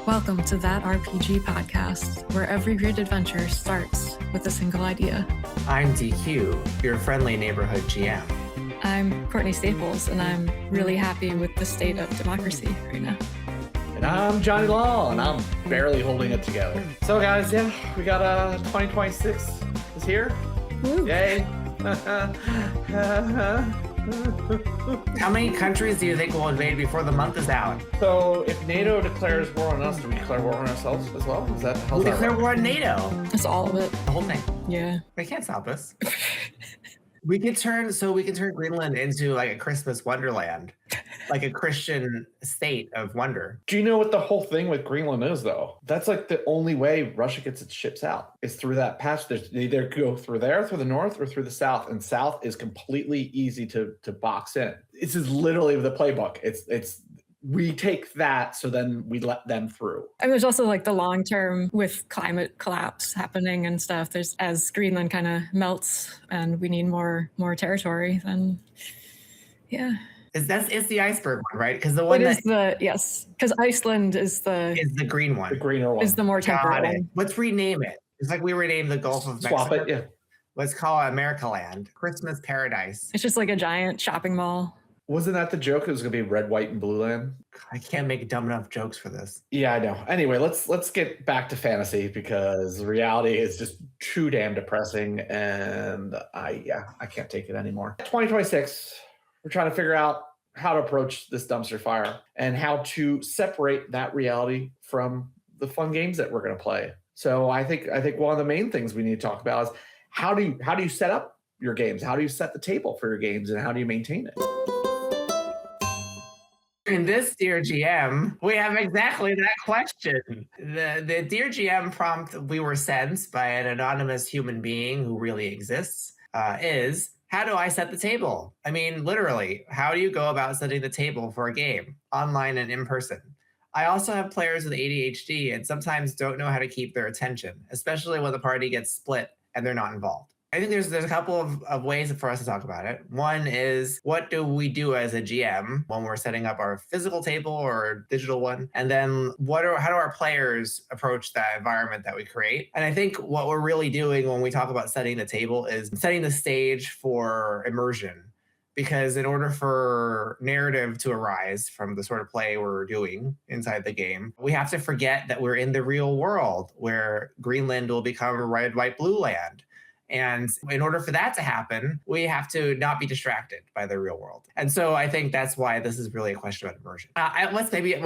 Welcome to That RPG podcast, where every great adventure starts with a single idea. I'm DQ, your friendly neighborhood GM. I'm Courtney Staples, and I'm really happy with the state of democracy right now. And I'm Johnny Law, and I'm barely holding it together. So guys, we got 2026 is here. Woo. Yay. How many countries do you think will invade before the month is out? So if NATO declares war on us, do we declare war on ourselves as well? Is that how We declare war on NATO. That's all of it. The whole thing. Yeah. They can't stop us. We can turn Greenland into like a Christmas wonderland, like a Christian state of wonder. Do you know what the whole thing with Greenland is, though? That's like the only way Russia gets its ships out is through that passage. They either go through there, through the north, or through the south. And south is completely easy to box in. This is literally the playbook. It's we take that, so then we let them through. And there's also like the long term with climate collapse happening and stuff. There's as Greenland kind of melts and we need more territory, then yeah. It's the iceberg one, right? Because the one because Iceland is the green one. The greener one. Is the more temperate one. Let's rename it. It's like we renamed the Gulf of Mexico. Swap it, yeah. Let's call it America Land. Christmas paradise. It's just like a giant shopping mall. Wasn't that the joke? It was going to be red, white, and blue land. I can't make dumb enough jokes for this. Yeah, I know. Anyway, let's get back to fantasy because reality is just too damn depressing, and I can't take it anymore. 2026, we're trying to figure out how to approach this dumpster fire and how to separate that reality from the fun games that we're going to play. So I think one of the main things we need to talk about is how do you set up your games? How do you set the table for your games, and how do you maintain it? In this Dear GM, we have exactly that question. The Dear GM prompt we were sent by an anonymous human being who really exists is, how do I set the table? I mean, literally, how do you go about setting the table for a game, online and in person? I also have players with ADHD and sometimes don't know how to keep their attention, especially when the party gets split and they're not involved. I think there's a couple of ways for us to talk about it. One is, what do we do as a GM when we're setting up our physical table or digital one? And then how do our players approach that environment that we create? And I think what we're really doing when we talk about setting the table is setting the stage for immersion. Because in order for narrative to arise from the sort of play we're doing inside the game, we have to forget that we're in the real world where Greenland will become red, white, blue land. And in order for that to happen, we have to not be distracted by the real world. And so I think that's why this is really a question about immersion.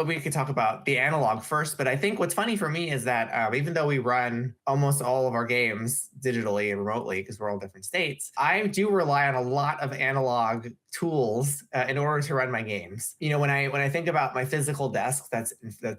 We could talk about the analog first, but I think what's funny for me is that even though we run almost all of our games digitally and remotely because we're all different states, I do rely on a lot of analog tools in order to run my games. You know, when I think about my physical desk that's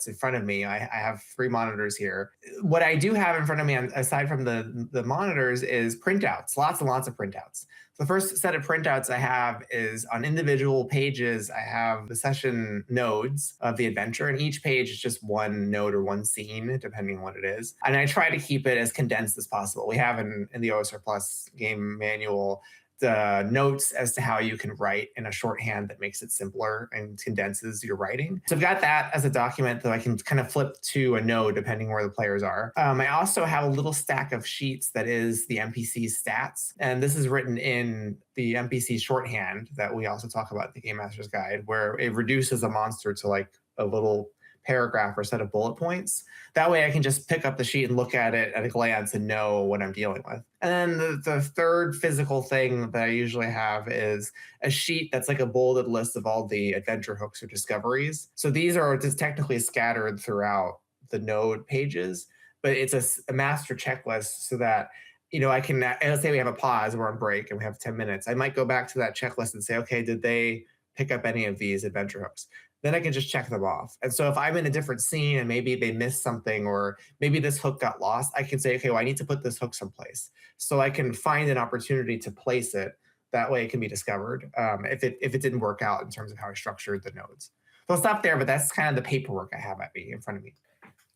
in front of me, I have 3 monitors here. What I do have in front of me, aside from the monitors, is printouts, lots and lots of printouts. The first set of printouts I have is on individual pages. I have the session nodes of the adventure, and each page is just one node or one scene, depending on what it is. And I try to keep it as condensed as possible. We have in the OSR Plus game manual the notes as to how you can write in a shorthand that makes it simpler and condenses your writing. So I've got that as a document that I can kind of flip to a node depending where the players are. I also have a little stack of sheets that is the NPC stats. And this is written in the NPC shorthand that we also talk about in the Game Master's Guide, where it reduces a monster to like a little paragraph or set of bullet points. That way I can just pick up the sheet and look at it at a glance and know what I'm dealing with. And then the third physical thing that I usually have is a sheet that's like a bulleted list of all the adventure hooks or discoveries. So these are just technically scattered throughout the node pages, but it's a master checklist so that, you know, I can, let's say we have a pause, we're on break and we have 10 minutes. I might go back to that checklist and say, okay, did they pick up any of these adventure hooks? Then I can just check them off. And so if I'm in a different scene and maybe they missed something or maybe this hook got lost, I can say, okay, well, I need to put this hook someplace. So I can find an opportunity to place it. That way it can be discovered if it didn't work out in terms of how I structured the nodes. So I'll stop there, but that's kind of the paperwork I have at me in front of me.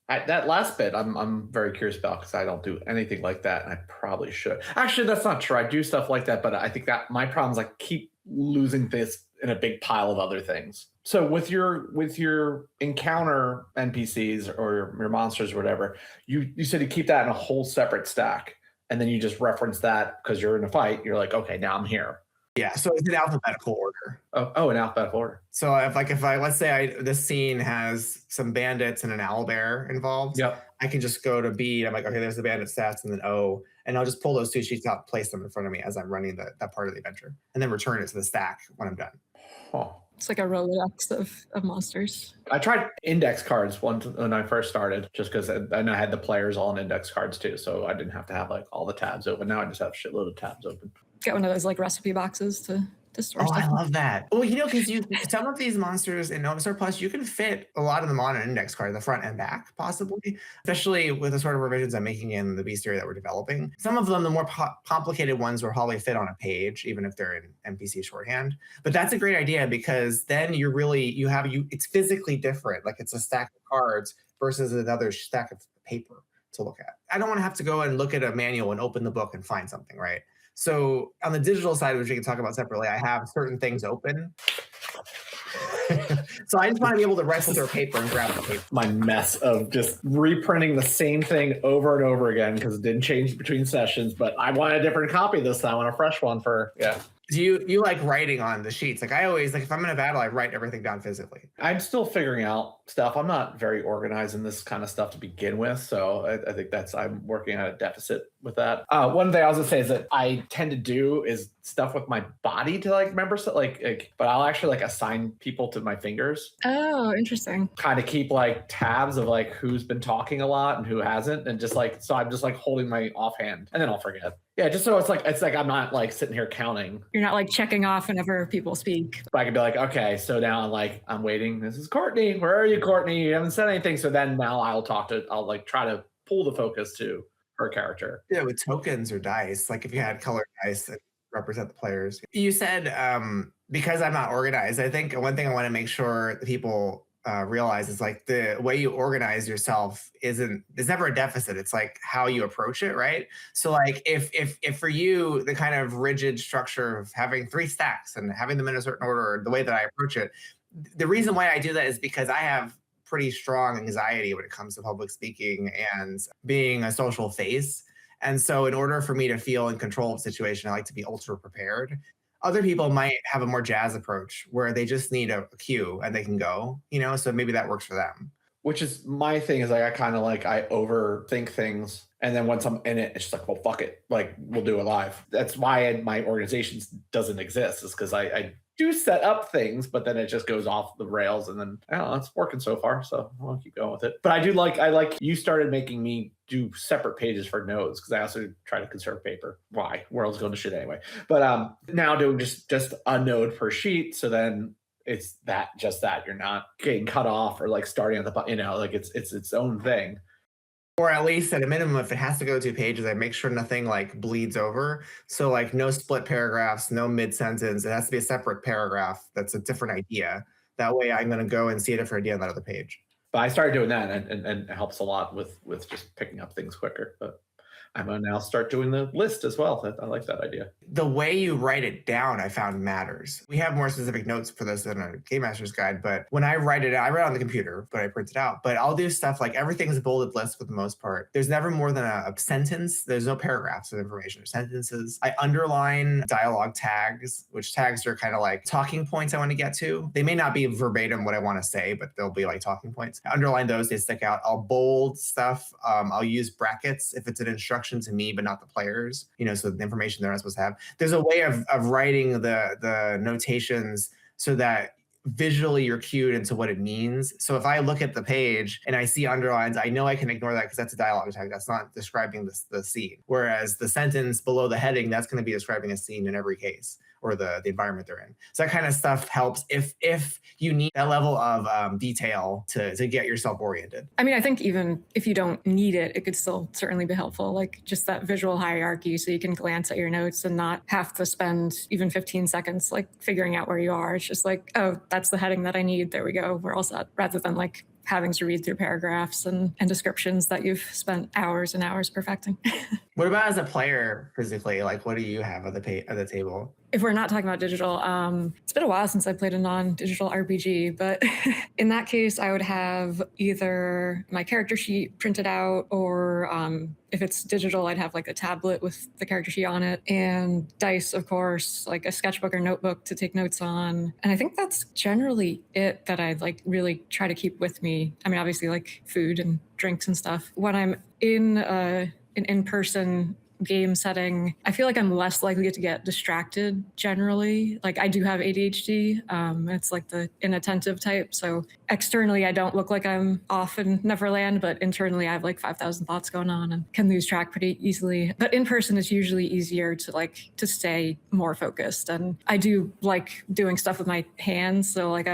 That last bit, I'm very curious about because I don't do anything like that. And I probably should. Actually, that's not true. I do stuff like that, but I think that my problem is I keep losing this in a big pile of other things. So with your encounter NPCs or your monsters or whatever, you said you keep that in a whole separate stack, and then you just reference that because you're in a fight. You're like, okay, now I'm here. Yeah, so it's in alphabetical order. Oh, in alphabetical order. So if I let's say this scene has some bandits and an owlbear involved, Yep. I can just go to B and I'm like, okay, there's the bandit stats and then O, and I'll just pull those two sheets out, place them in front of me as I'm running that part of the adventure, and then return it to the stack when I'm done. Huh. It's like a Rolodex of monsters. I tried index cards once when I first started, just because I had the players all in index cards too, so I didn't have to have like all the tabs open. Now I just have a shitload of tabs open. Get one of those like recipe boxes to store Oh, stuff. I love that. Well, because some of these monsters in Novastar Plus, you can fit a lot of them on an index card, the front and back, possibly, especially with the sort of revisions I'm making in the beast area that we're developing. Some of them, the more complicated ones, will probably fit on a page, even if they're in NPC shorthand. But that's a great idea because then it's physically different. Like it's a stack of cards versus another stack of paper to look at. I don't want to have to go and look at a manual and open the book and find something, right? So on the digital side, which we can talk about separately, I have certain things open. So I just want to be able to wrestle through paper and grab the paper. My mess of just reprinting the same thing over and over again because it didn't change between sessions, but I want a different copy this time. I want a fresh one Do you like writing on the sheets? Like I always, like if I'm in a battle, I write everything down physically. I'm still figuring out stuff. I'm not very organized in this kind of stuff to begin with. So I think I'm working at a deficit with that. One thing I was gonna say is that I tend to do is stuff with my body to like remember stuff but I'll actually like assign people to my fingers. Oh, interesting. Kind of keep like tabs of like who's been talking a lot and who hasn't. And just like, so I'm just like holding my offhand and then I'll forget. Yeah, just so it's like I'm not like sitting here counting. You're not like checking off whenever people speak. But I can be like, okay, so now I'm waiting. This is Courtney. Where are you, Courtney? You haven't said anything. So then now I'll like try to pull the focus to her character. Yeah, with tokens or dice, like if you had colored dice that represent the players. You said because I'm not organized, I think one thing I want to make sure that people realize is like the way you organize yourself it's never a deficit. It's like how you approach it, right? So like if for you the kind of rigid structure of having 3 stacks and having them in a certain order, the way that I approach it, the reason why I do that is because I have pretty strong anxiety when it comes to public speaking and being a social face. And so in order for me to feel in control of the situation, I like to be ultra prepared. Other people might have a more jazz approach where they just need a cue and they can go, so maybe that works for them. Which is my thing is like I kind of like I overthink things. And then once I'm in it, it's just like, well, fuck it. Like we'll do it live. That's why my organization doesn't exist, is because I do set up things, but then it just goes off the rails. And then I don't know, it's working so far. So I'll keep going with it. But I like you started making me do separate pages for notes because I also try to conserve paper. Why? World's going to shit anyway. But now doing just a node per sheet. So then it's just that you're not getting cut off or like starting at the like it's its own thing. Or at least at a minimum, if it has to go 2 pages, I make sure nothing like bleeds over. So like no split paragraphs, no mid-sentence. It has to be a separate paragraph that's a different idea. That way I'm going to go and see a different idea on that other page. But I started doing that and it helps a lot with just picking up things quicker. But I'm going to now start doing the list as well. I like that idea. The way you write it down, I found matters. We have more specific notes for this in a Game Master's Guide, but when I write it out, I write it on the computer, but I print it out. But I'll do stuff like everything's a bolded list for the most part. There's never more than a sentence. There's no paragraphs of information or sentences. I underline dialogue tags, which tags are kind of like talking points I want to get to. They may not be verbatim what I want to say, but they'll be like talking points. I underline those, they stick out. I'll bold stuff. I'll use brackets if it's an instruction to me, but not the players, so the information they're not supposed to have. There's a way of writing the notations so that visually you're cued into what it means. So if I look at the page and I see underlines, I know I can ignore that because that's a dialogue tag. That's not describing the scene. Whereas the sentence below the heading, that's going to be describing a scene in every case, or the environment they're in. So that kind of stuff helps if you need that level of detail to get yourself oriented. I mean, I think even if you don't need it, it could still certainly be helpful. Like just that visual hierarchy so you can glance at your notes and not have to spend even 15 seconds like figuring out where you are. It's just like, oh, that's the heading that I need. There we go. We're all set. Rather than like having to read through paragraphs and descriptions that you've spent hours and hours perfecting. What about as a player physically? Like, what do you have at the table? if we're not talking about digital, it's been a while since I played a non-digital RPG, but in that case, I would have either my character sheet printed out, or if it's digital, I'd have like a tablet with the character sheet on it, and dice, of course, like a sketchbook or notebook to take notes on. And I think that's generally it that I like really try to keep with me. I mean, obviously like food and drinks and stuff. When I'm in an in-person game setting, I feel like I'm less likely to get distracted generally. Like I do have ADHD. It's like the inattentive type. So externally, I don't look like I'm off in Neverland, but internally I have like 5,000 thoughts going on and can lose track pretty easily. But in person, it's usually easier to stay more focused. And I do like doing stuff with my hands. So like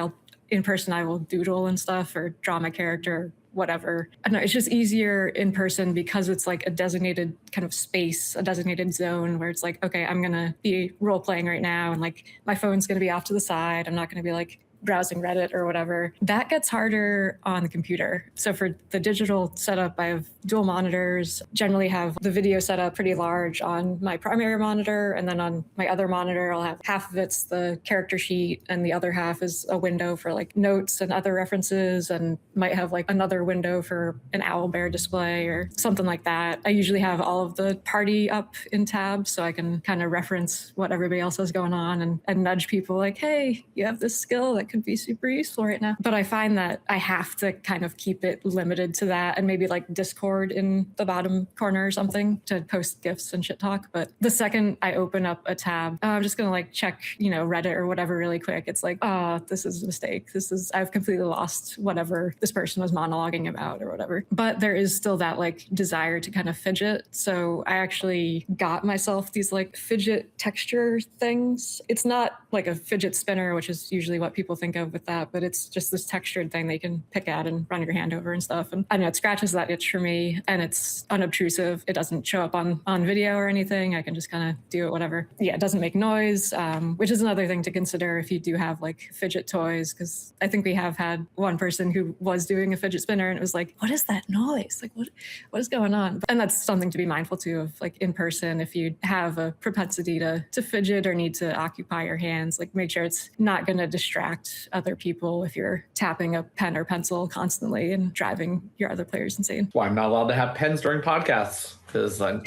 in person, I will doodle and stuff or draw my character, whatever. I don't know, it's just easier in person because it's like a designated kind of space, a designated zone where it's like, okay, I'm going to be role playing right now. And like my phone's going to be off to the side. I'm not going to be like browsing Reddit or whatever. That gets harder on the computer. So for the digital setup, I have dual monitors, generally have the video set up pretty large on my primary monitor. And then on my other monitor, I'll have half of it's the character sheet and the other half is a window for like notes and other references, and might have like another window for an owl bear display or something like that. I usually have all of the party up in tabs so I can kind of reference what everybody else has going on and nudge people like, hey, you have this skill that could be super useful right now. But I find that I have to kind of keep it limited to that, and maybe like Discord in the bottom corner or something to post GIFs and shit talk. But the second I open up a tab, I'm just gonna like check, Reddit or whatever really quick. It's like, this is a mistake. I've completely lost whatever this person was monologuing about or whatever. But there is still that like desire to kind of fidget. So I actually got myself these like fidget texture things. It's not like a fidget spinner, which is usually what people think of with that, but it's just this textured thing they can pick at and run your hand over and stuff. And I don't know, it scratches that itch for me, and it's unobtrusive. It doesn't show up on video or anything. I can just kind of do it, whatever. Yeah, it doesn't make noise, which is another thing to consider if you do have like fidget toys, because I think we have had one person who was doing a fidget spinner and it was like, what is that noise? Like, what is going on? And that's something to be mindful too of, like in person, if you have a propensity to fidget or need to occupy your hands, like make sure it's not going to distract other people if you're tapping a pen or pencil constantly and driving your other players insane. Well, I'm not allowed to have pens during podcasts because I'm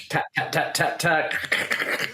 tap, tap, tap, tap, tap.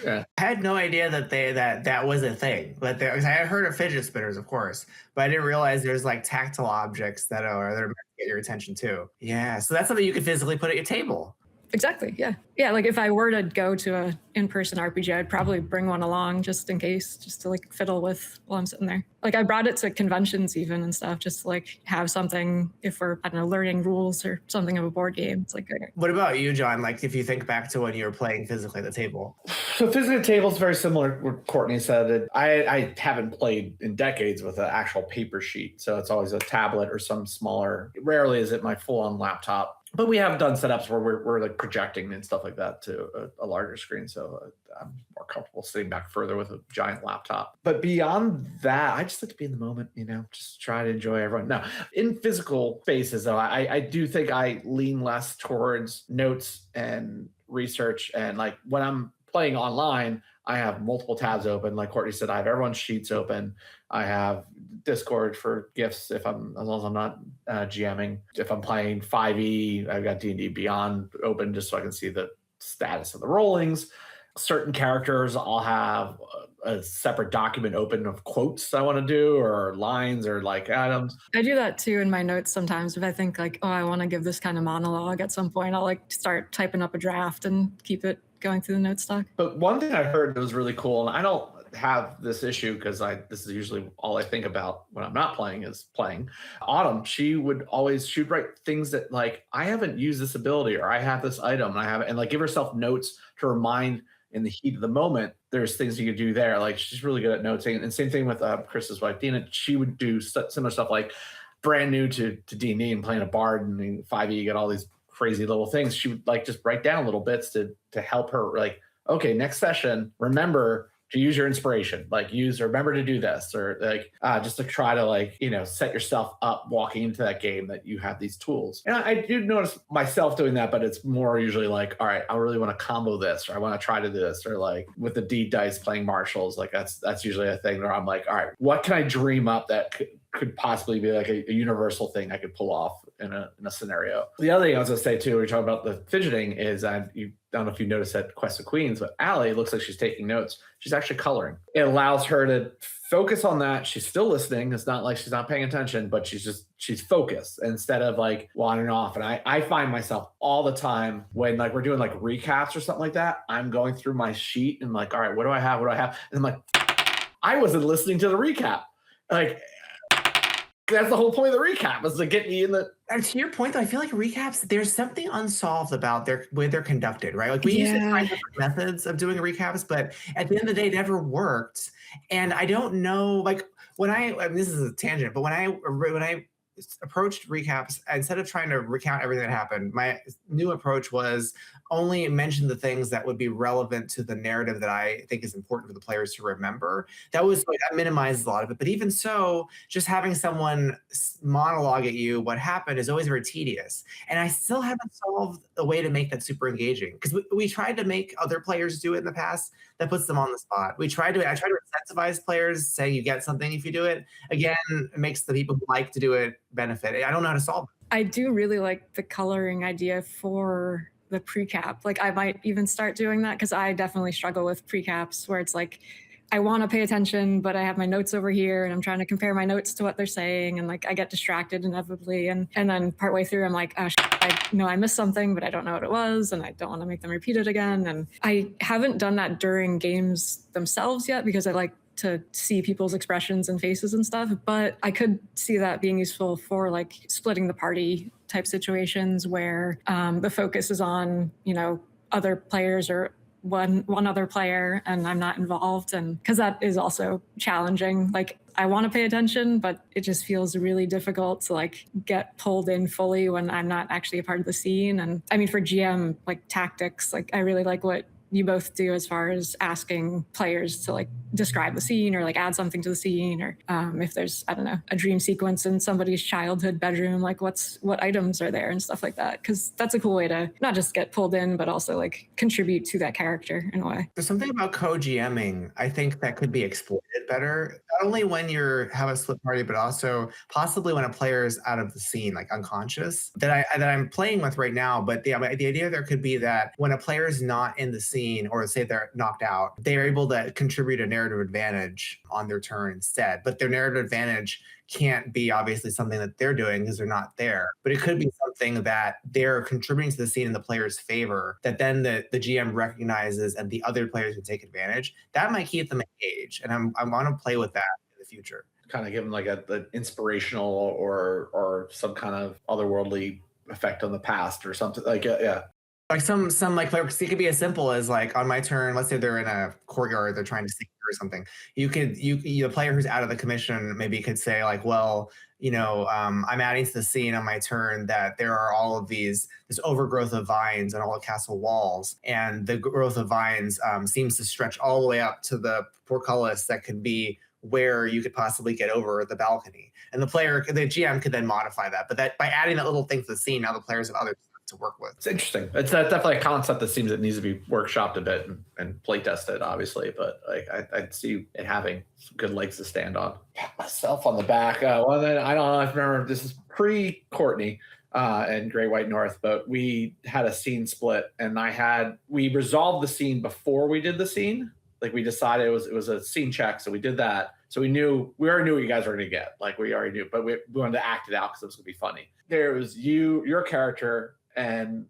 Yeah. I had no idea that was a thing. But I had heard of fidget spinners, of course, but I didn't realize there's like tactile objects that are meant to get your attention too. Yeah, so that's something you can physically put at your table. Exactly. Yeah. Yeah. Like if I were to go to a in-person RPG, I'd probably bring one along just in case, just to like fiddle with while I'm sitting there. Like I brought it to conventions even and stuff, just to like have something if we're, I don't know, learning rules or something of a board game. It's like, okay. What about you, John? Like if you think back to when you were playing physically at the table. So physically at the table is very similar to what Courtney said. I haven't played in decades with an actual paper sheet. So it's always a tablet or some smaller, rarely is it my full-on laptop. But we have done setups where we're like projecting and stuff like that to a larger screen. So I'm more comfortable sitting back further with a giant laptop. But beyond that, I just like to be in the moment, just try to enjoy everyone. Now, in physical spaces, though, I do think I lean less towards notes and research. And like when I'm playing online, I have multiple tabs open. Like Courtney said, I have everyone's sheets open. I have Discord for GIFs as long as I'm not GMing. If I'm playing 5e, I've got D&D Beyond open just so I can see the status of the rollings. Certain characters, I'll have a separate document open of quotes I want to do or lines or like items. I do that too in my notes sometimes. If I think like, I want to give this kind of monologue at some point, I'll like start typing up a draft and keep it going through the note stock. But one thing I heard that was really cool, and I don't have this issue because this is usually all I think about when I'm not playing is playing. Autumn, she would write things that like, I haven't used this ability or I have this item and like give herself notes to remind in the heat of the moment, there's things you could do there. Like she's really good at noting. And same thing with Chris's wife, Dina. She would do similar stuff like brand new to D&D and playing a bard and in 5e, you get all these crazy little things. She would like just write down little bits to help her like, okay, next session, remember to use your inspiration, like remember to do this, or like just to try to like, set yourself up walking into that game that you have these tools. And I do notice myself doing that, but it's more usually like, all right, I really want to combo this, or I want to try to do this, or like with the D dice playing marshals, like that's usually a thing where I'm like, all right, what can I dream up that could possibly be like a universal thing I could pull off in a scenario. The other thing I was going to say too, when you're talking about the fidgeting, is I don't know if you noticed at Quest of Queens, but Allie looks like she's taking notes. She's actually coloring. It allows her to focus on that. She's still listening. It's not like she's not paying attention, but she's focused instead of like wandering off. And I find myself all the time when like we're doing like recaps or something like that, I'm going through my sheet and like, all right, what do I have? And I'm like, I wasn't listening to the recap. Like, that's the whole point of the recap, is to get me in the. And to your point, though, I feel like recaps, there's something unsolved about their way they're conducted, right? Like we used to try different methods of doing recaps, but at the end of the day, it never worked. And I don't know, like I mean, this is a tangent, but when I approached recaps, instead of trying to recount everything that happened, my new approach was only mention the things that would be relevant to the narrative that I think is important for the players to remember. That minimizes a lot of it. But even so, just having someone monologue at you what happened is always very tedious. And I still haven't solved a way to make that super engaging, because we tried to make other players do it in the past. That puts them on the spot. I try to incentivize players, saying you get something if you do it. Again, it makes the people who like to do it benefit. I don't know how to solve it. I do really like the coloring idea for the pre-cap. Like I might even start doing that, because I definitely struggle with pre-caps where it's like I want to pay attention, but I have my notes over here and I'm trying to compare my notes to what they're saying, and like I get distracted inevitably, and then partway through I'm like, oh, I know I missed something, but I don't know what it was, and I don't want to make them repeat it again. And I haven't done that during games themselves yet, because I like to see people's expressions and faces and stuff, but I could see that being useful for like splitting the party type situations where the focus is on, other players or one other player, and I'm not involved. And because that is also challenging. Like I want to pay attention, but it just feels really difficult to like get pulled in fully when I'm not actually a part of the scene. And I mean, for GM, like tactics, like I really like what you both do as far as asking players to like describe the scene or like add something to the scene, or if there's, I don't know, a dream sequence in somebody's childhood bedroom, like what items are there and stuff like that. Because that's a cool way to not just get pulled in, but also like contribute to that character in a way. There's something about co-GMing, I think, that could be exploited better, not only when you have a split party, but also possibly when a player is out of the scene, like unconscious, that I'm playing with right now. But the idea there could be that when a player is not in the scene, or say they're knocked out, they're able to contribute a narrative advantage on their turn instead. But their narrative advantage can't be obviously something that they're doing because they're not there. But it could be something that they're contributing to the scene in the player's favor, that then the GM recognizes and the other players can take advantage. That might keep them engaged. And I want to play with that in the future. Kind of give them like an inspirational or some kind of otherworldly effect on the past or something. Like, yeah. Like some like it could be as simple as like on my turn, let's say they're in a courtyard, they're trying to sneak through or something. The player who's out of the commission maybe could say like, well, I'm adding to the scene on my turn that there are all of this overgrowth of vines on all the castle walls, and the growth of vines seems to stretch all the way up to the portcullis that could be where you could possibly get over the balcony. And the GM could then modify that. But that by adding that little thing to the scene, now the players have other to work with. It's interesting. It's definitely a concept that seems it needs to be workshopped a bit and play tested, obviously. But like I see it having some good legs to stand on. Pat myself on the back. Well, then I don't know if you remember, this is pre-Courtney and Great White North, but we had a scene split, and we resolved the scene before we did the scene. Like we decided it was a scene check, so we did that. So we already knew what you guys were going to get. Like we already knew, but we wanted to act it out because it was going to be funny. There was your character and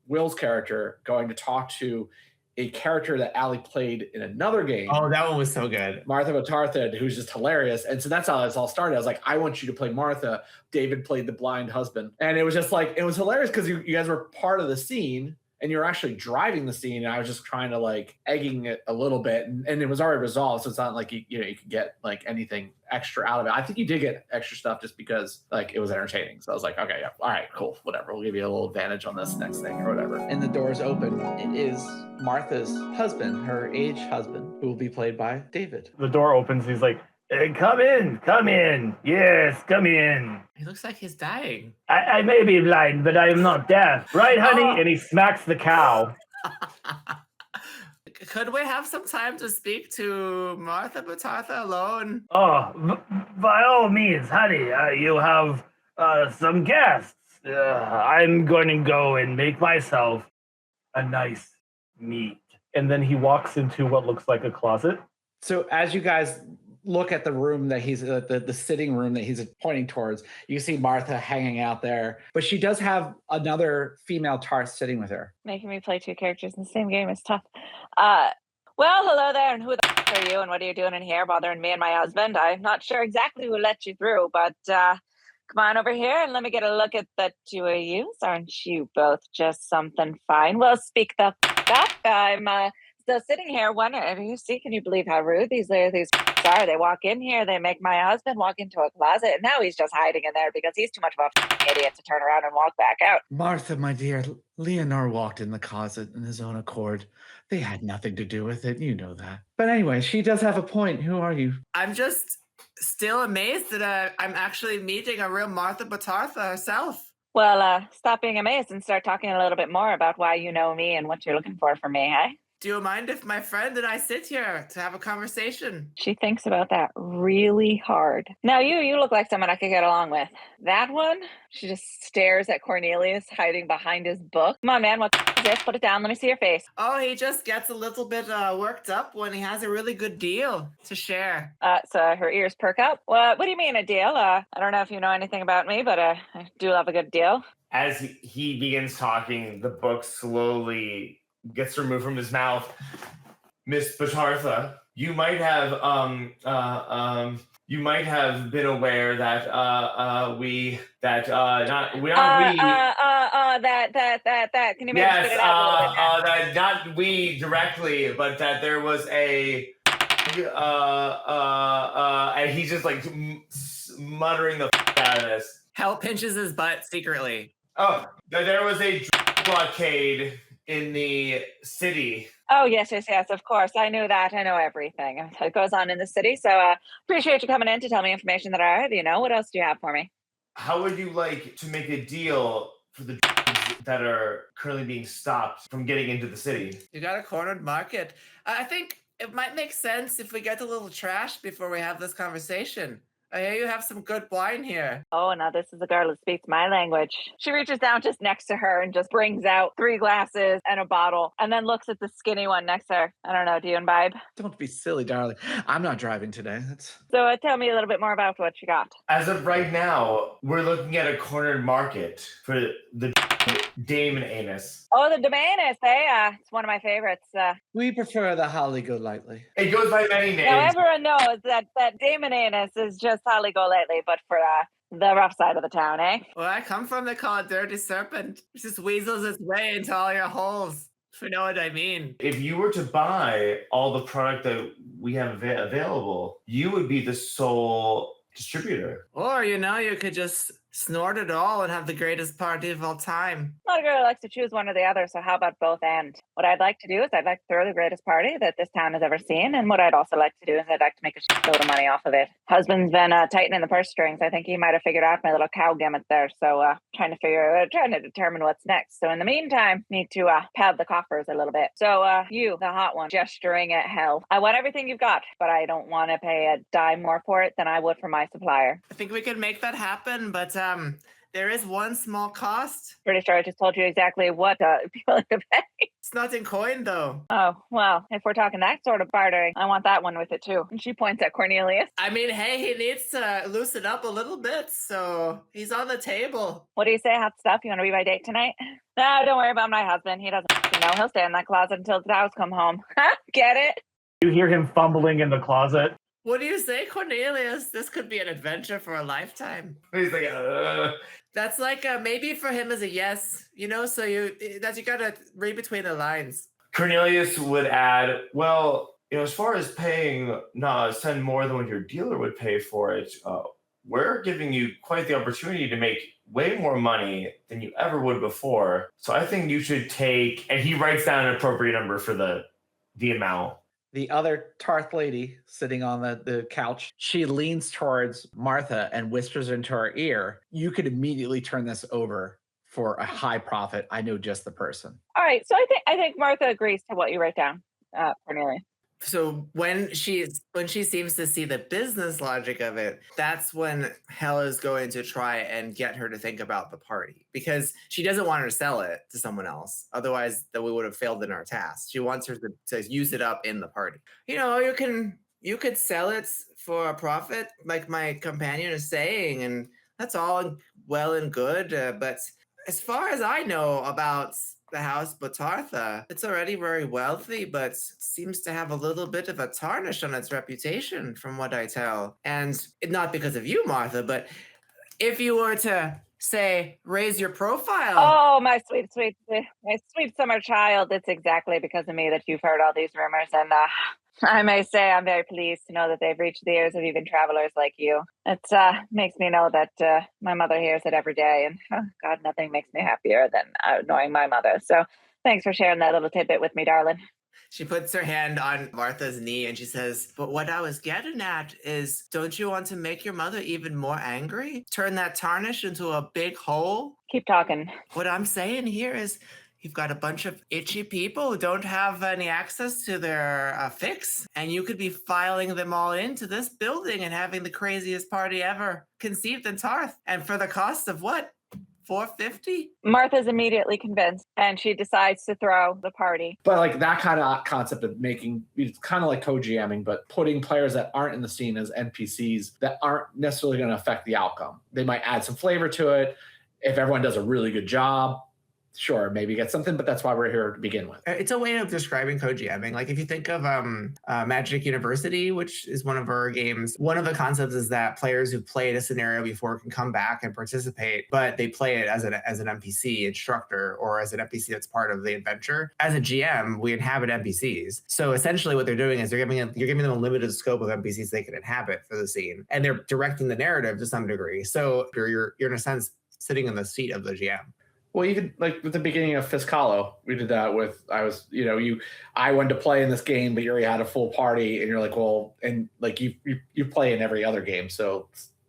Will's character going to talk to a character that Allie played in another game. Oh, that one was so good. Martha Batartha, who's just hilarious. And so that's how this all started. I was like, I want you to play Martha. David played the blind husband. And it was just like, it was hilarious because you guys were part of the scene. and you're actually driving the scene. And I was just trying to like egging it a little bit, and it was already resolved, so it's not like you could get like anything extra out of it. I think you did get extra stuff just because like it was entertaining. So I was like, okay, yeah, all right, cool, whatever. We'll give you a little advantage on this next thing or whatever. And the doors open. It is Martha's husband, her aged husband, who will be played by David. The door opens. He's like, hey, come in. Yes, come in. He looks like he's dying. I may be blind, but I am not deaf. Right, honey? Oh. And he smacks the cow. Could we have some time to speak to Martha Batartha alone? Oh, by all means, honey. You have some guests. I'm going to go and make myself a nice meat. And then he walks into what looks like a closet. So as you guys look at the room that he's the sitting room that he's pointing towards, you see Martha hanging out there, but she does have another female Tarth sitting with her. Making me play two characters in the same game is tough. Well, hello there, and who the f*** are you, and what are you doing in here bothering me and my husband? I'm not sure exactly who let you through, but come on over here and let me get a look at the two of you. Aren't you both just something fine? Well, speak the f*** up. I'm still sitting here wondering, can you believe how rude these are? They walk in here, they make my husband walk into a closet, and now he's just hiding in there because he's too much of a idiot to turn around and walk back out. Martha, my dear, Leonore walked in the closet in his own accord. They had nothing to do with it, you know that. But anyway, she does have a point. Who are you? I'm just still amazed that I'm actually meeting a real Martha Batartha herself. Well, stop being amazed and start talking a little bit more about why you know me and what you're looking for from me, eh? Do you mind if my friend and I sit here to have a conversation? She thinks about that really hard. Now, you look like someone I could get along with. That one, she just stares at Cornelius hiding behind his book. Come on, man, what the is this? Put it down. Let me see your face. Oh, he just gets a little bit worked up when he has a really good deal to share. So her ears perk up. What do you mean a deal? I don't know if you know anything about me, but I do love a good deal. As he begins talking, the book slowly gets removed from his mouth. Miss Batartha, you might have been aware that can you maybe spit it out a little bit? that not we directly, but that there was a and he's just like muttering the out of this. Hal pinches his butt secretly. Oh, there was a blockade in the city. Oh, yes, of course. I knew that. I know everything. It goes on in the city. So appreciate you coming in to tell me information that I already know. What else do you have for me? How would you like to make a deal for the that are currently being stopped from getting into the city? You got a cornered market. I think it might make sense if we get a little trash before we have this conversation. I hear you have some good wine here. Oh, now this is a girl who speaks my language. She reaches down just next to her and just brings out 3 glasses and a bottle and then looks at the skinny one next to her. I don't know, do you imbibe? Don't be silly, darling. I'm not driving today. So tell me a little bit more about what you got. As of right now, we're looking at a cornered market for the Damon Anus. Oh, the Damanus, it's one of my favorites. We prefer the Holly Golightly. It goes by many names. Now, everyone knows that Damon Anus is just Holly Golightly, but for the rough side of the town, eh? Where I come from, they call it Dirty Serpent. It just weasels its way into all your holes, if you know what I mean. If you were to buy all the product that we have available, you would be the sole distributor. Or, you could just snort it all and have the greatest party of all time. Not a girl who likes to choose one or the other, so how about both and? What I'd like to do is I'd like to throw the greatest party that this town has ever seen, and what I'd also like to do is I'd like to make a shitload of money off of it. Husband's been tightening the purse strings. I think he might have figured out my little cow gimmick there, so trying to determine what's next. So in the meantime, need to pad the coffers a little bit. So you, the hot one, gesturing at Hell. I want everything you've got, but I don't want to pay a dime more for it than I would for my supplier. I think we could make that happen, but there is one small cost. Pretty sure I just told you exactly what you're willing to pay. It's not in coin, though. Oh, well, if we're talking that sort of bartering, I want that one with it, too. And she points at Cornelius. I mean, hey, he needs to loosen up a little bit, so he's on the table. What do you say, hot stuff? You want to be my date tonight? No, don't worry about my husband. He doesn't know. He'll stay in that closet until the cows come home. Get it? You hear him fumbling in the closet. What do you say, Cornelius? This could be an adventure for a lifetime. He's like, That's like maybe for him as a yes, so you gotta read between the lines. Cornelius would add, well, as far as paying, send more than what your dealer would pay for it, we're giving you quite the opportunity to make way more money than you ever would before. So I think you should take, and he writes down an appropriate number for the amount. The other Tarth lady sitting on the couch, she leans towards Martha and whispers into her ear, you could immediately turn this over for a high profit. I know just the person. All right. So I think Martha agrees to what you write down, Cornelia. So when she seems to see the business logic of it, that's when Hella's going to try and get her to think about the party, because she doesn't want her to sell it to someone else. Otherwise, that we would have failed in our task. She wants her to use it up in the party. You could sell it for a profit, like my companion is saying, and that's all well and good. But as far as I know about the house Batartha, it's already very wealthy, but seems to have a little bit of a tarnish on its reputation, from what I tell. And not because of you, Martha, but if you were to, say, raise your profile. Oh, my sweet summer child. It's exactly because of me that you've heard all these rumors. And I may say I'm very pleased to know that they've reached the ears of even travelers like you. It makes me know that my mother hears it every day. And God, nothing makes me happier than knowing my mother. So thanks for sharing that little tidbit with me, darling. She puts her hand on Martha's knee and she says, but what I was getting at is, don't you want to make your mother even more angry? Turn that tarnish into a big hole? Keep talking. What I'm saying here is, you've got a bunch of itchy people who don't have any access to their fix, and you could be filing them all into this building and having the craziest party ever conceived in Tarth. And for the cost of what? $450? Martha's immediately convinced, and she decides to throw the party. But like that kind of concept of making, it's kind of like co-GMing, but putting players that aren't in the scene as NPCs that aren't necessarily going to affect the outcome. They might add some flavor to it. If everyone does a really good job, sure, maybe get something, but that's why we're here to begin with. It's a way of describing co-GMing. Like if you think of Magic University, which is one of our games, one of the concepts is that players who played a scenario before can come back and participate, but they play it as an NPC instructor or as an NPC that's part of the adventure. As a GM, we inhabit NPCs. So essentially what they're doing is you're giving them a limited scope of NPCs they can inhabit for the scene, and they're directing the narrative to some degree. So you're in a sense sitting in the seat of the GM. Well, even like with the beginning of Fiscalo, we did that with, I wanted to play in this game, but you already had a full party, and you're like, well, and like you play in every other game, so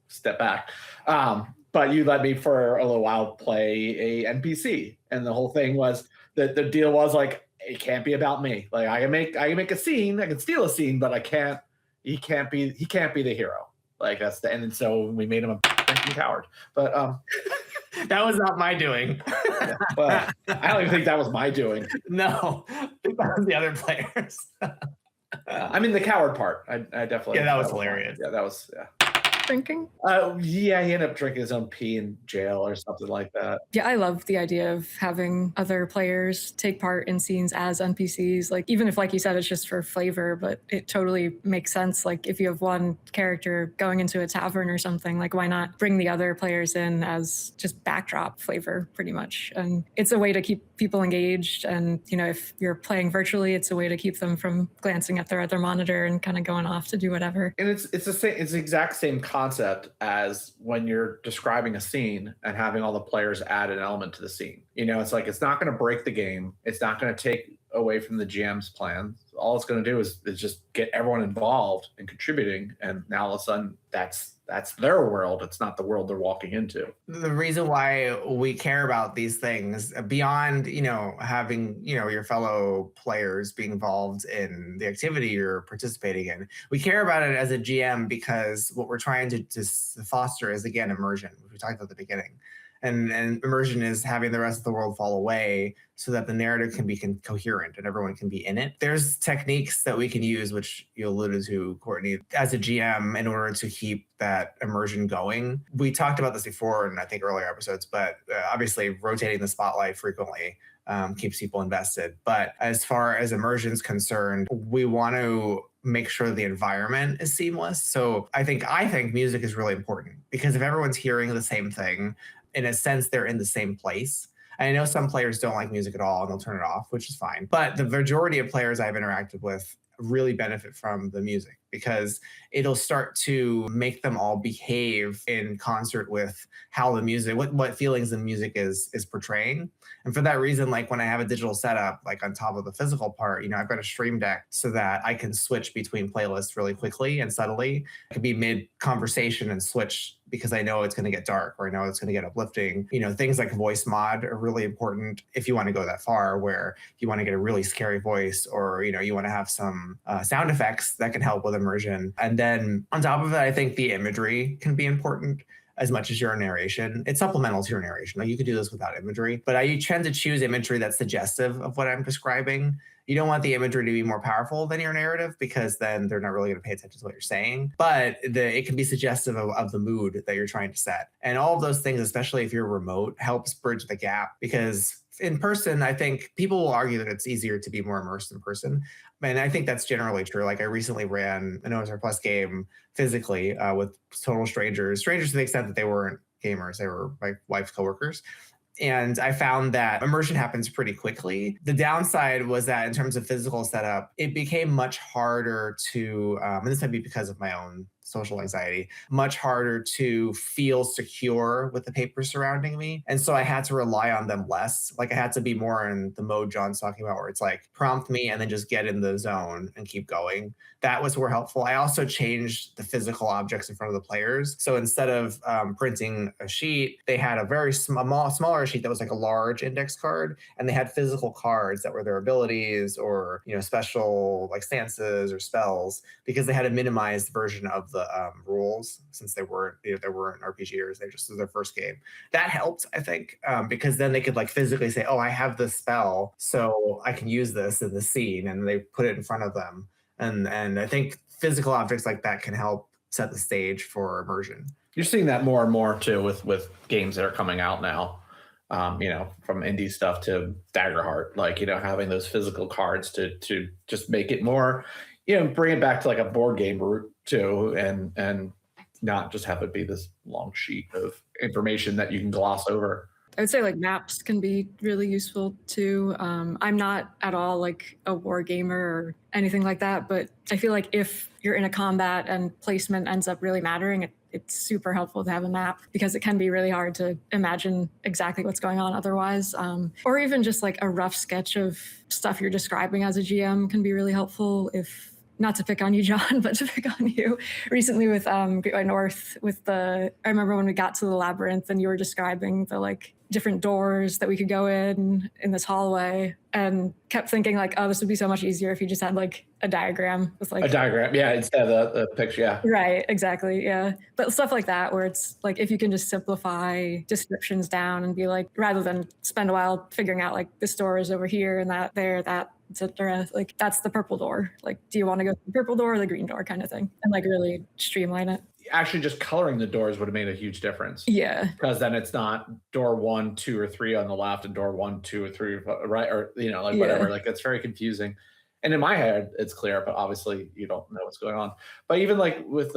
step back. But you let me for a little while play a NPC, and the whole thing was that the deal was like, it can't be about me. Like I can make a scene, I can steal a scene, but he can't be the hero. Like that's and so we made him a freaking coward. But that was not my doing. Yeah, well, I don't even think that was my doing. No, I think that was the other players. I mean, the coward part. I definitely. Yeah, that was hilarious. Yeah, that was. Yeah. Drinking? Yeah, he ended up drinking his own pee in jail or something like that. Yeah, I love the idea of having other players take part in scenes as NPCs. Like, even if, like you said, it's just for flavor, but it totally makes sense. Like, if you have one character going into a tavern or something, like, why not bring the other players in as just backdrop flavor, pretty much? And it's a way to keep people engaged. And, if you're playing virtually, it's a way to keep them from glancing at their other monitor and kind of going off to do whatever. And it's the exact same concept as when you're describing a scene and having all the players add an element to the scene. It's like, it's not going to break the game. It's not going to take away from the GM's plan. All it's going to do is just get everyone involved and contributing. And now all of a sudden that's their world. It's not the world they're walking into. The reason why we care about these things beyond, having, your fellow players being involved in the activity you're participating in, we care about it as a GM because what we're trying to foster is, again, immersion, which we talked about at the beginning. And immersion is having the rest of the world fall away so that the narrative can be coherent and everyone can be in it. There's techniques that we can use, which you alluded to, Courtney, as a GM in order to keep that immersion going. We talked about this before in, I think, earlier episodes, but obviously rotating the spotlight frequently keeps people invested. But as far as immersion is concerned, we want to make sure the environment is seamless. So I think music is really important, because if everyone's hearing the same thing, in a sense, they're in the same place. I know some players don't like music at all and they'll turn it off, which is fine. But the majority of players I've interacted with really benefit from the music, because it'll start to make them all behave in concert with how the music, what feelings the music is portraying. And for that reason, like when I have a digital setup, like on top of the physical part, I've got a stream deck so that I can switch between playlists really quickly and subtly. I could be mid conversation and switch because I know it's going to get dark, or I know it's going to get uplifting. Things like voice mod are really important if you want to go that far, where you want to get a really scary voice, or you want to have some sound effects that can help with immersion. And then on top of it, I think the imagery can be important as much as your narration. It's supplemental to your narration. Like, you could do this without imagery, but I tend to choose imagery that's suggestive of what I'm describing. You don't want the imagery to be more powerful than your narrative, because then they're not really going to pay attention to what you're saying. But it can be suggestive of the mood that you're trying to set. And all of those things, especially if you're remote, helps bridge the gap, because in person, I think people will argue that it's easier to be more immersed in person. And I think that's generally true. Like, I recently ran an OSR Plus game physically with total strangers to the extent that they weren't gamers. They were my wife's coworkers. And I found that immersion happens pretty quickly. The downside was that in terms of physical setup, it became much harder to, and this might be because of my own social anxiety, much harder to feel secure with the papers surrounding me. And so I had to rely on them less. Like, I had to be more in the mode John's talking about, where it's like, prompt me and then just get in the zone and keep going. That was more helpful. I also changed the physical objects in front of the players. So instead of printing a sheet, they had a very smaller sheet that was like a large index card, and they had physical cards that were their abilities, or special like stances or spells, because they had a minimized version of the rules, since they weren't RPGers. They just was their first game. That helped, I think, because then they could like physically say, "Oh, I have this spell, so I can use this in the scene," and they put it in front of them. And I think physical objects like that can help set the stage for immersion. You're seeing that more and more too with games that are coming out now. From indie stuff to Daggerheart, like having those physical cards to just make it more, bring it back to like a board game route too, and not just have it be this long sheet of information that you can gloss over. I would say like maps can be really useful too. I'm not at all like a war gamer or anything like that, but I feel like if you're in a combat and placement ends up really mattering, it's super helpful to have a map, because it can be really hard to imagine exactly what's going on otherwise. Or even just like a rough sketch of stuff you're describing as a GM can be really helpful. If not to pick on you, John, but to pick on you. Recently with Great White North, I remember when we got to the labyrinth and you were describing the like different doors that we could go in this hallway, and kept thinking like, oh, this would be so much easier if you just had like a diagram with like a diagram, yeah, instead of the picture, yeah. Right, exactly, yeah. But stuff like that, where it's like, if you can just simplify descriptions down and be like, rather than spend a while figuring out like this door is over here and that there, that, etc. Like, that's the purple door. Like, do you want to go to the purple door or the green door, kind of thing, and like really streamline it. Actually, just coloring the doors would have made a huge difference. Yeah, because then it's not door 1, 2, or 3 on the left and door 1, 2, or 3 right, or like whatever. Like, it's very confusing. And in my head, it's clear, but obviously you don't know what's going on. But even like with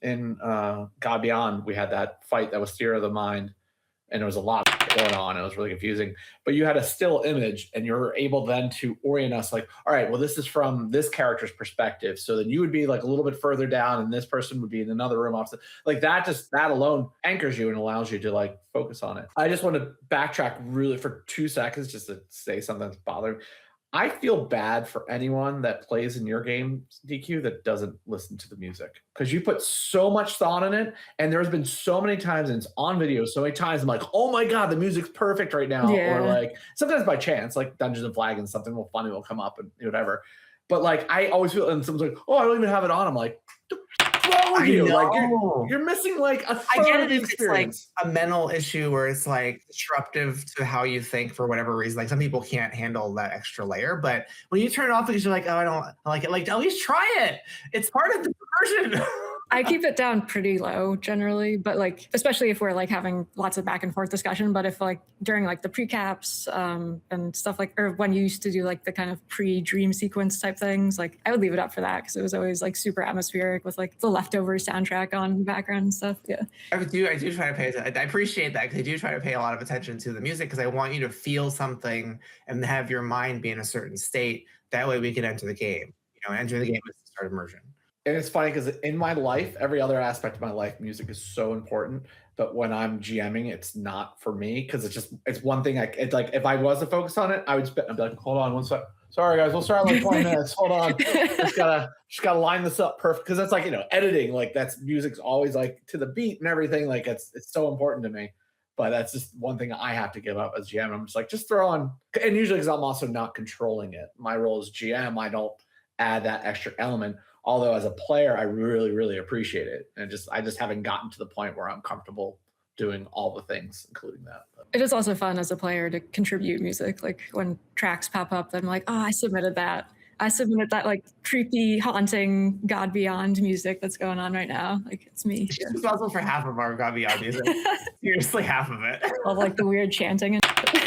in God Beyond, we had that fight that was Theater of the Mind, and there was a lot going on. It was really confusing. But you had a still image, and you're able then to orient us like, all right, well, this is from this character's perspective. So then you would be like a little bit further down, and this person would be in another room opposite. Like that alone anchors you and allows you to like focus on it. I just want to backtrack really for 2 seconds just to say something that's bothering me. I feel bad for anyone that plays in your game, DQ, that doesn't listen to the music, because you put so much thought in it. And there's been so many times, and it's on video so many times, I'm like, oh my God, the music's perfect right now. Yeah. Or like sometimes by chance, like Dungeons and Dragons, something funny will come up and whatever. But like, I always feel, and someone's like, oh, I don't even have it on. I'm like, what's wrong with you? Like you're missing like a third I get of the it if experience. It's like a mental issue where it's like disruptive to how you think for whatever reason. Like, some people can't handle that extra layer, but when you turn it off because you're like, oh, I don't like it, like, at least try it. It's part of the immersion. I keep it down pretty low generally, but like, especially if we're like having lots of back and forth discussion. But if like during like the precaps and stuff like, or when you used to do like the kind of pre-dream sequence type things, like I would leave it up for that because it was always like super atmospheric with like the leftover soundtrack on in the background and stuff. Yeah. I do try to pay attention. I appreciate that because I do try to pay a lot of attention to the music because I want you to feel something and have your mind be in a certain state. That way we can enter the game. Enter the game is to start immersion. And it's funny because in my life, every other aspect of my life, music is so important. But when I'm GMing, it's not for me because it's one thing. It's like if I was to focus on it, I'd be like, hold on one sec. Sorry guys, we'll start in like 20 minutes. Hold on, just gotta line this up perfect because that's like editing. Like that's music's always like to the beat and everything. Like it's so important to me. But that's just one thing I have to give up as GM. I'm just like just throw on, and usually because I'm also not controlling it. My role as GM, I don't add that extra element. Although as a player, I really, really appreciate it. And I just haven't gotten to the point where I'm comfortable doing all the things, including that. It is also fun as a player to contribute music. Like when tracks pop up, then I'm like, oh, I submitted that. I submitted that like creepy, haunting God Beyond music that's going on right now. Like it's me. She's responsible for half of our God Beyond music. Seriously, half of it. All like the weird chanting and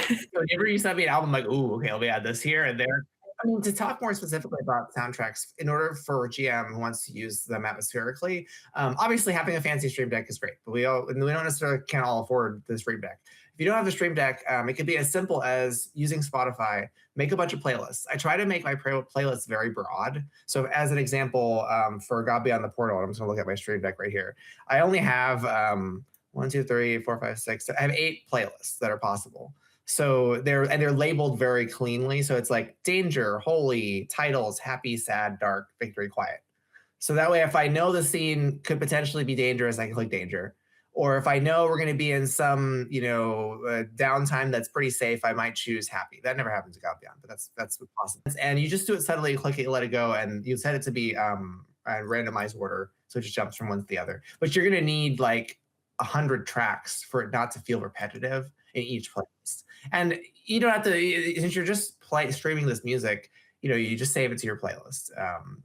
So whenever you send me an album, I'm like, ooh, okay, let me add this here and there. I mean, to talk more specifically about soundtracks, in order for a GM who wants to use them atmospherically, obviously having a fancy stream deck is great, but we don't necessarily can't all afford the stream deck. If you don't have a stream deck, it could be as simple as using Spotify, make a bunch of playlists. I try to make my playlists very broad. So as an example, for God Beyond the Portal, I'm just gonna look at my stream deck right here. I only have 1, 2, 3, 4, 5, 6. I have 8 playlists that are possible. So they're labeled very cleanly. So it's like danger, holy, titles, happy, sad, dark, victory, quiet. So that way, if I know the scene could potentially be dangerous, I can click danger. Or if I know we're going to be in some, downtime that's pretty safe, I might choose happy. That never happens in God Beyond, but that's possible. And you just do it subtly, click it, let it go, and you set it to be in randomized order, so it just jumps from one to the other. But you're going to need like 100 tracks for it not to feel repetitive in each playlist. And you don't have to, since you're just streaming this music, you just save it to your playlist,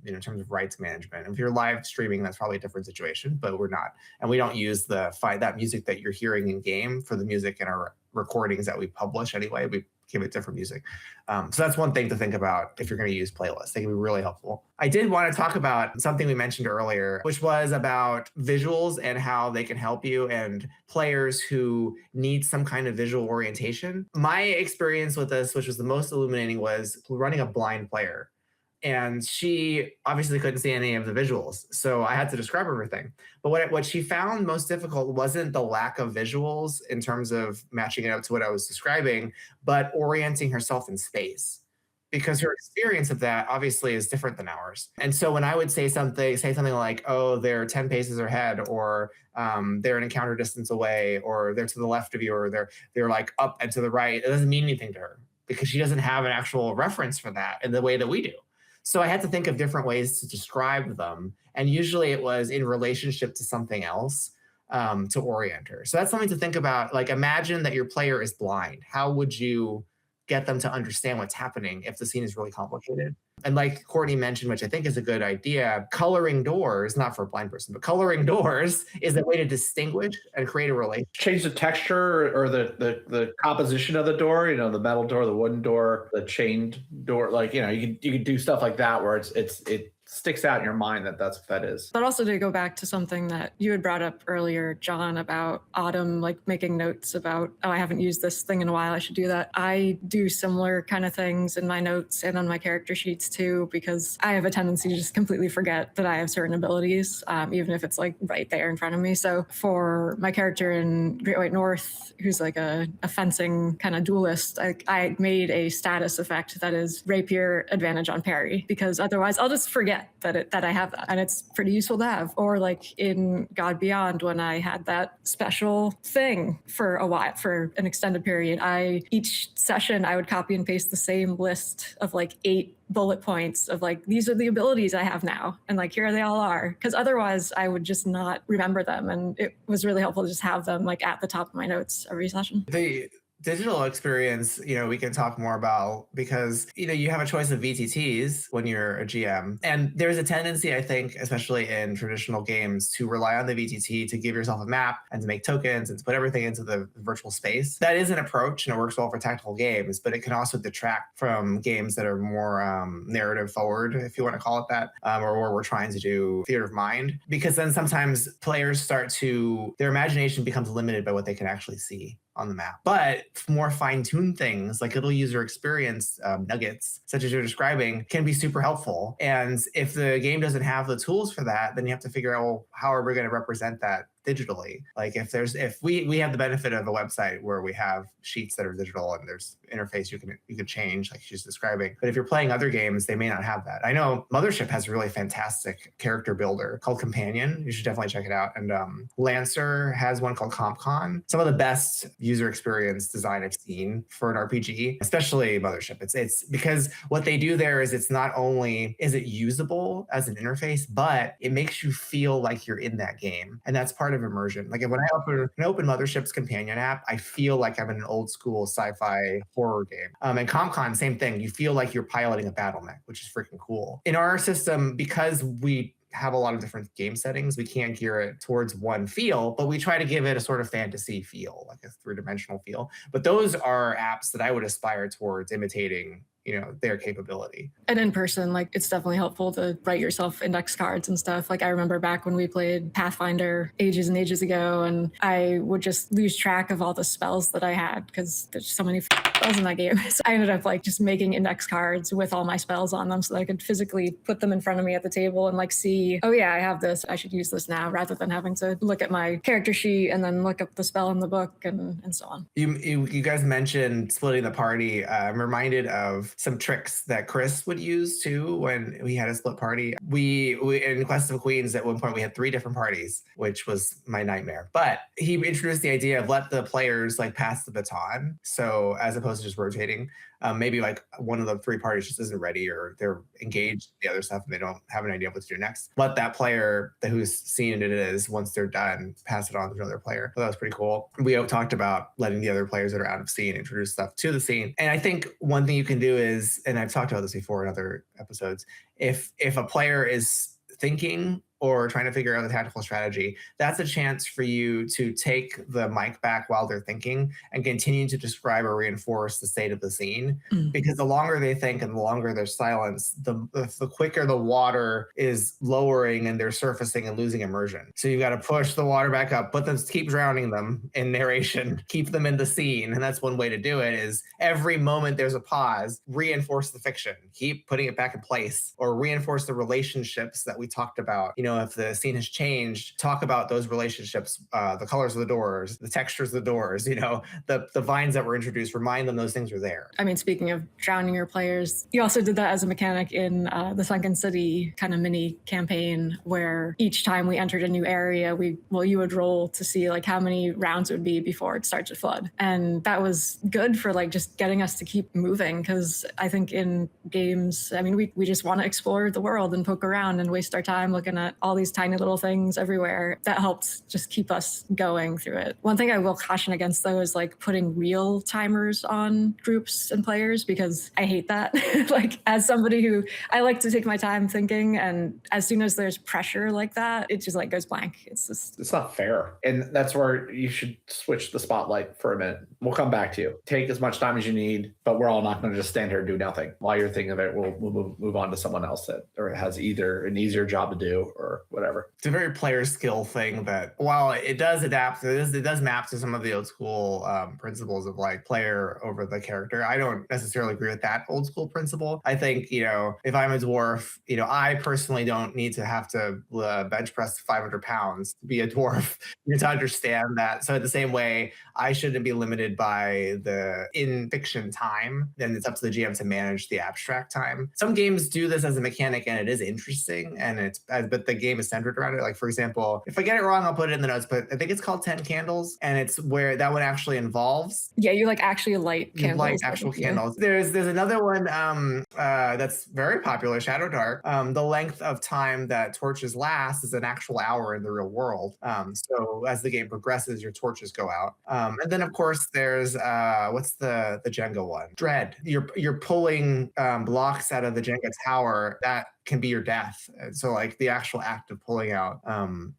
in terms of rights management. And if you're live streaming, that's probably a different situation, but we're not. And we don't use that music that you're hearing in game for the music in our recordings that we publish anyway. We give it different music. So that's one thing to think about if you're going to use playlists. They can be really helpful. I did want to talk about something we mentioned earlier, which was about visuals and how they can help you and players who need some kind of visual orientation. My experience with this, which was the most illuminating, was running a blind player. And she obviously couldn't see any of the visuals. So I had to describe everything. But what she found most difficult wasn't the lack of visuals in terms of matching it up to what I was describing, but orienting herself in space. Because her experience of that obviously is different than ours. And so when I would say something like, oh, they're 10 paces ahead, or they're an encounter distance away, or they're to the left of you, or they're like up and to the right, it doesn't mean anything to her because she doesn't have an actual reference for that in the way that we do. So I had to think of different ways to describe them. And usually it was in relationship to something else to orient her. So that's something to think about. Like imagine that your player is blind. How would you get them to understand what's happening if the scene is really complicated? And like Courtney mentioned, which I think is a good idea, coloring doors, not for a blind person, but coloring doors is a way to distinguish and create a relationship. Change the texture or the composition of the door, the metal door, the wooden door, the chained door. Like, you can do stuff like that where it sticks out in your mind that's what that is. But also to go back to something that you had brought up earlier, John, about Autumn, like making notes about, oh, I haven't used this thing in a while, I should do that. I do similar kind of things in my notes and on my character sheets too, because I have a tendency to just completely forget that I have certain abilities, even if it's like right there in front of me. So for my character in Great White North, who's like a fencing kind of duelist, I made a status effect that is rapier advantage on parry, because otherwise I'll just forget that I have that, and it's pretty useful to have. Or like in God Beyond, when I had that special thing for a while, for an extended period, each session I would copy and paste the same list of like 8 bullet points of like, these are the abilities I have now, and like here they all are, because otherwise I would just not remember them. And it was really helpful to just have them like at the top of my notes every session. digital experience, we can talk more about, because you have a choice of VTTs when you're a GM, and there's a tendency, I think, especially in traditional games, to rely on the VTT to give yourself a map and to make tokens and to put everything into the virtual space. That is an approach, and it works well for tactical games, but it can also detract from games that are more narrative forward, if you want to call it that, or where we're trying to do theater of mind, because then sometimes players their imagination becomes limited by what they can actually see on the map. But more fine-tuned things like little user experience nuggets, such as you're describing, can be super helpful. And if the game doesn't have the tools for that, then you have to figure out, well, how are we going to represent that digitally? Like if we have the benefit of a website where we have sheets that are digital and there's interface you can change, like she's describing. But if you're playing other games, they may not have that. I know Mothership has a really fantastic character builder called Companion. You should definitely check it out. And Lancer has one called CompCon. Some of the best user experience design I've seen for an RPG, especially Mothership. It's because what they do there is, it's not only is it usable as an interface, but it makes you feel like you're in that game. And that's part of immersion. Like when I open Mothership's companion app, I feel like I'm in an old school sci-fi horror game. And CompCon, same thing. You feel like you're piloting a battle mech, which is freaking cool. In our system, because we have a lot of different game settings, we can't gear it towards one feel, but we try to give it a sort of fantasy feel, like a three-dimensional feel. But those are apps that I would aspire towards imitating their capability. And in person, like, it's definitely helpful to write yourself index cards and stuff. Like, I remember back when we played Pathfinder ages and ages ago, and I would just lose track of all the spells that I had because there's so many spells in that game. So I ended up like just making index cards with all my spells on them so that I could physically put them in front of me at the table and like see, oh yeah, I have this, I should use this now, rather than having to look at my character sheet and then look up the spell in the book and so on. You guys mentioned splitting the party. I'm reminded of some tricks that Chris would use too when we had a split party. We in Quest of Queens at one point we had 3 different parties, which was my nightmare. But he introduced the idea of let the players like pass the baton. So as opposed to just rotating, maybe like one of the 3 parties just isn't ready or they're engaged in the other stuff and they don't have an idea what to do next. Let that player who's seen it is, once they're done, pass it on to another player. So that was pretty cool. We talked about letting the other players that are out of scene introduce stuff to the scene. And I think one thing you can do is, and I've talked about this before in other episodes, if a player is thinking or trying to figure out the tactical strategy, that's a chance for you to take the mic back while they're thinking and continue to describe or reinforce the state of the scene. Because the longer they think and the longer there's silence, the quicker the water is lowering and they're surfacing and losing immersion. So you got to push the water back up, keep drowning them in narration, keep them in the scene. And that's one way to do it, is every moment there's a pause, reinforce the fiction, keep putting it back in place, or reinforce the relationships that we talked about. If the scene has changed, talk about those relationships, the colors of the doors, the textures of the doors, the vines that were introduced, remind them those things are there. I mean, speaking of drowning your players, you also did that as a mechanic in the Sunken City kind of mini campaign, where each time we entered a new area, you would roll to see like how many rounds it would be before it starts to flood. And that was good for like just getting us to keep moving, because I think in games, I mean, we just want to explore the world and poke around and waste our time looking at all these tiny little things everywhere. That helps just keep us going through it. One thing I will caution against, though, is like putting real timers on groups and players, because I hate that. Like, as somebody who, I like to take my time thinking, and as soon as there's pressure like that, it just like goes blank. It's not fair. And that's where you should switch the spotlight for a minute. We'll come back to you. Take as much time as you need, but we're all not going to just stand here and do nothing. While you're thinking of it, we'll move on to someone else that or has either an easier job to do or whatever. It's a very player skill thing that, while it does adapt, it does map to some of the old school principles of like player over the character. I don't necessarily agree with that old school principle. I think, if I'm a dwarf, I personally don't need to have to bench press 500 pounds to be a dwarf to understand that. So in the same way, I shouldn't be limited by the in fiction time. Then it's up to the GM to manage the abstract time. Some games do this as a mechanic and it is interesting, but the game is centered around it. Like, for example, if I get it wrong, I'll put it in the notes, but I think it's called 10 Candles, and it's where that one actually involves. Yeah, you like actually light You candles. light actual candles. There's another one that's very popular, Shadow Dark. The length of time that torches last is an actual hour in the real world. So as the game progresses, your torches go out. And then of course there's what's the Jenga one? Dread. You're pulling blocks out of the Jenga tower that can be your death. And so like the actual act of pulling out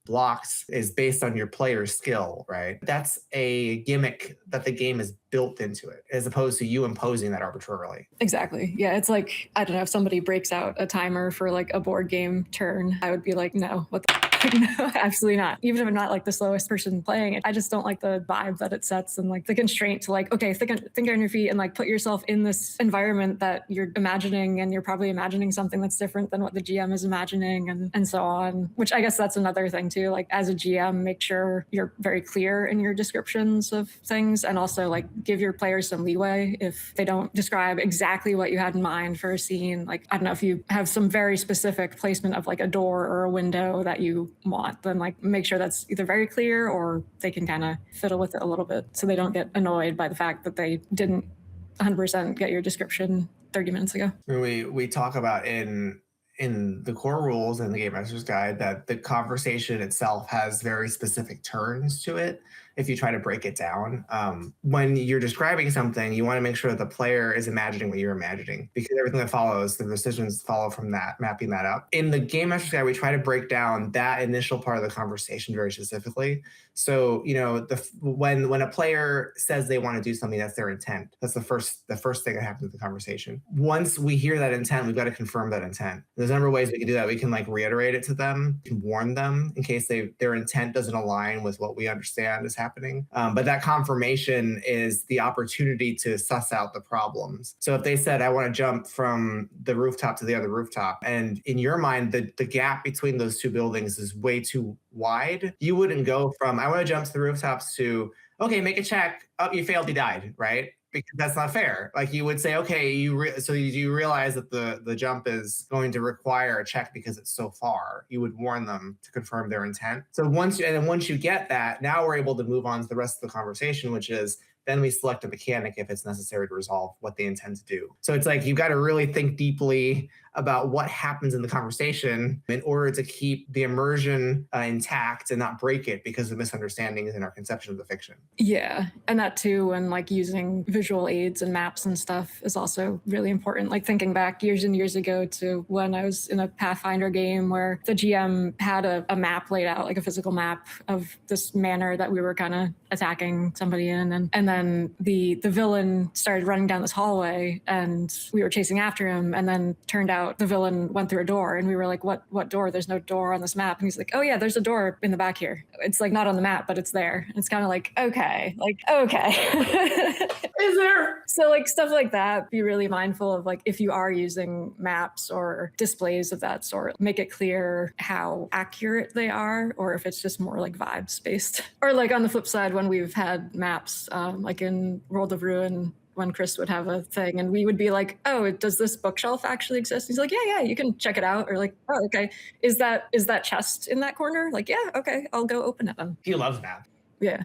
blocks is based on your player's skill, right? That's a gimmick that the game is built into it, as opposed to you imposing that arbitrarily. Exactly. Yeah, it's like, I don't know, if somebody breaks out a timer for like a board game turn, I would be like, no, what the no, absolutely not. Even if I'm not like the slowest person playing it, I just don't like the vibe that it sets and like the constraint to like, okay, think on your feet and like put yourself in this environment that you're imagining, and you're probably imagining something that's different than what the GM is imagining, and so on. Which I guess that's another thing too. Like as a GM, make sure you're very clear in your descriptions of things, and also like give your players some leeway if they don't describe exactly what you had in mind for a scene. Like, I don't know, if you have some very specific placement of like a door or a window that you want, then like make sure that's either very clear or they can kind of fiddle with it a little bit so they don't get annoyed by the fact that they didn't 100% get your description 30 minutes ago. We talk about in the core rules in the Game Master's Guide that the conversation itself has very specific turns to it. If you try to break it down, when you're describing something, you want to make sure that the player is imagining what you're imagining, because everything that follows, the decisions follow from that, mapping that up. In the Game Master's Guide, we try to break down that initial part of the conversation very specifically. So, you know, when a player says they want to do something, that's their intent. That's the first thing that happens in the conversation. Once we hear that intent, we've got to confirm that intent. There's a number of ways we can do that. We can like reiterate it to them, we can warn them in case their intent doesn't align with what we understand is happening. But that confirmation is the opportunity to suss out the problems. So if they said, I want to jump from the rooftop to the other rooftop, and in your mind, the gap between those two buildings is way too wide, you wouldn't go from, I want to jump to the rooftops to, okay, make a check. Oh, you failed, you died, right? Because that's not fair. Like you would say, okay, so you realize that the jump is going to require a check because it's so far. You would warn them to confirm their intent. So once you get that, now we're able to move on to the rest of the conversation, which is then we select a mechanic if it's necessary to resolve what they intend to do. So it's like you've got to really think deeply about what happens in the conversation in order to keep the immersion intact and not break it because of misunderstandings in our conception of the fiction. Yeah, and that too, and like using visual aids and maps and stuff is also really important. Like thinking back years and years ago to when I was in a Pathfinder game where the GM had a map laid out, like a physical map of this manor that we were kind of attacking somebody in, and then the villain started running down this hallway and we were chasing after him, and then turned out the villain went through a door, and we were like, what door? There's no door on this map. And he's like, oh yeah, there's a door in the back here. It's like not on the map, but it's there. And it's kind of like, okay. Is there? So like stuff like that, be really mindful of like if you are using maps or displays of that sort, make it clear how accurate they are, or if it's just more like vibes based. Or like on the flip side, when we've had maps, like in World of Ruin, when Chris would have a thing and we would be like, oh, does this bookshelf actually exist? He's like, yeah, you can check it out. Or like, oh, okay. Is that chest in that corner? Like, yeah, okay, I'll go open it then. He loves math. Yeah.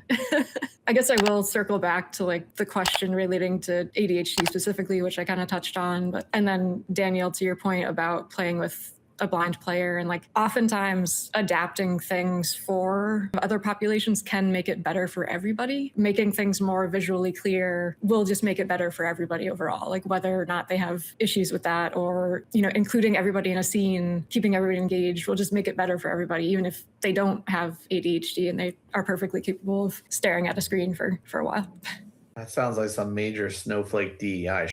I guess I will circle back to like the question relating to ADHD specifically, which I kind of touched on, and then Danielle, to your point about playing with a blind player, and like oftentimes adapting things for other populations can make it better for everybody. Making things more visually clear will just make it better for everybody overall, like whether or not they have issues with that, or, you know, including everybody in a scene, keeping everybody engaged will just make it better for everybody, even if they don't have ADHD and they are perfectly capable of staring at a screen for a while. That sounds like some major snowflake DEI.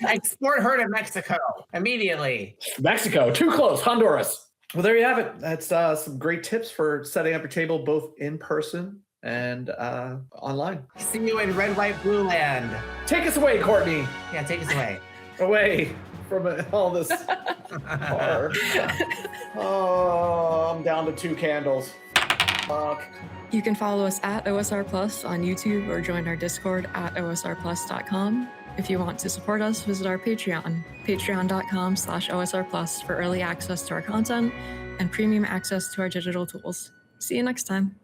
Export her to Mexico immediately. Mexico, too close. Honduras. Well, there you have it. That's some great tips for setting up your table both in person and online. See you in red, white, blue land. Take us away, Courtney. Yeah, take us away. Away from all this horror. Oh, I'm down to 2 candles. Fuck. You can follow us at OSR Plus on YouTube or join our Discord at osrplus.com. If you want to support us, visit our Patreon, patreon.com/OSR+ for early access to our content and premium access to our digital tools. See you next time.